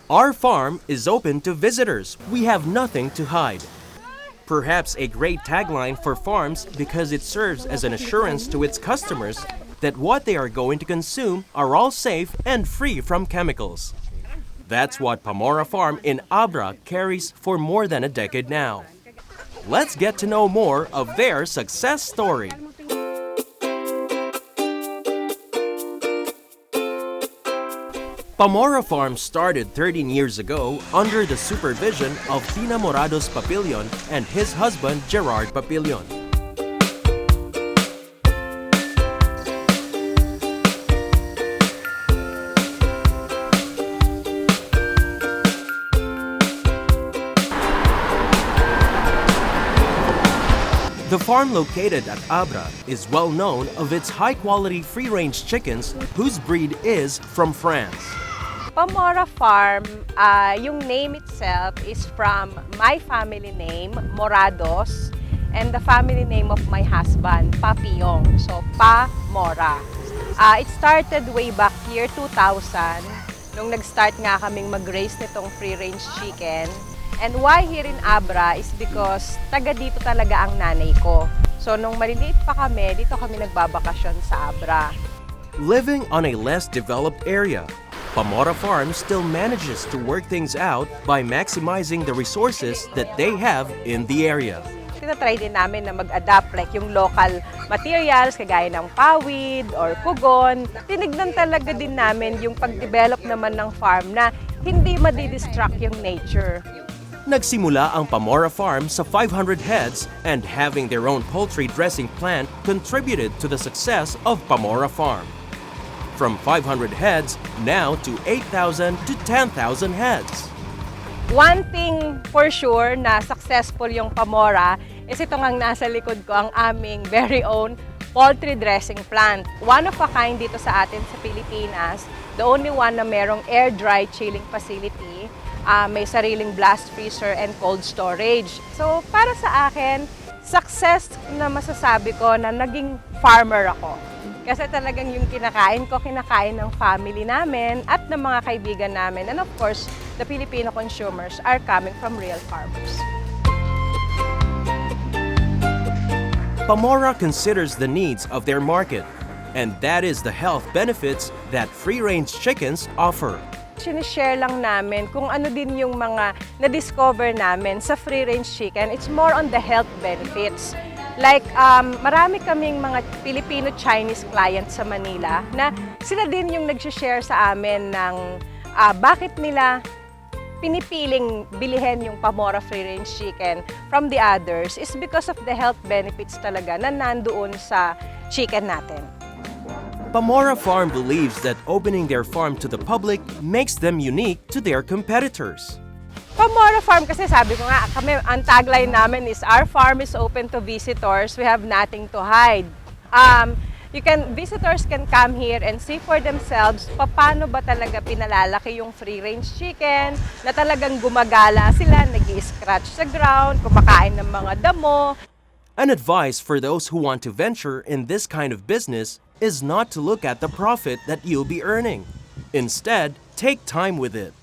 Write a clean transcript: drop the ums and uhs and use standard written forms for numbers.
Our farm is open to visitors. We have nothing to hide. Perhaps a great tagline for farms because it serves as an assurance to its customers that what they are going to consume are all safe and free from chemicals. That's what Pamora Farm in Abra carries for more than a decade now. Let's get to know more of their success story. Pamora Farm started 13 years ago under the supervision of Tina Morado's Papillon and his husband Gerard Papillon. The farm located at Abra is well known of its high-quality free-range chickens whose breed is from France. Pamora Farm, yung name itself is from my family name, Morados, and the family name of my husband, Papillon. So, Pamora. It started way back year 2000, nung nag-start nga kaming mag-raise nitong free-range chicken. And why here in Abra is because taga dito talaga ang nanay ko. So, nung maliliit pa kami, dito kami nagbabakasyon sa Abra. Living on a less developed area, Pamora Farm still manages to work things out by maximizing the resources that they have in the area. Tinatry din namin na mag-adapt like yung local materials kagaya ng pawid or pugon. Tinignan talaga din namin yung pag-develop naman ng farm na hindi madidistract yung nature. Nagsimula ang Pamora Farm sa 500 heads and having their own poultry dressing plant contributed to the success of Pamora Farm. From 500 heads now to 8,000 to 10,000 heads. One thing for sure na successful yung Pamora is ito ngang nasa likod ko ang aming very own poultry dressing plant. One of a kind dito sa atin sa Pilipinas. The only one na merong air-dry chilling facility. May sariling blast freezer and cold storage. So para sa akin, success na masasabi ko na naging farmer ako. Kasi talagang yung kinakain ng family namin at ng mga kaibigan namin. And of course, the Filipino consumers are coming from real farmers. Pamora considers the needs of their market, and that is the health benefits that free-range chickens offer. Sinishare lang namin kung ano din yung mga na-discover namin sa free-range chicken. It's more on the health benefits. Like, marami kaming mga Filipino-Chinese clients sa Manila na sila din yung nag-share sa amin ng bakit nila pinipiling bilihin yung Pamora Free Range Chicken from the others is because of the health benefits talaga na nandoon sa chicken natin. Pamora Farm believes that opening their farm to the public makes them unique to their competitors. Pamora Farm kasi sabi ko nga, kami, ang tagline namin is our farm is open to visitors. We have nothing to hide. Visitors can come here and see for themselves paano ba talaga pinalalaki yung free-range chicken, na talagang gumagala sila, nag-i-scratch sa ground, kumakain ng mga damo. An advice for those who want to venture in this kind of business is not to look at the profit that you'll be earning. Instead, take time with it.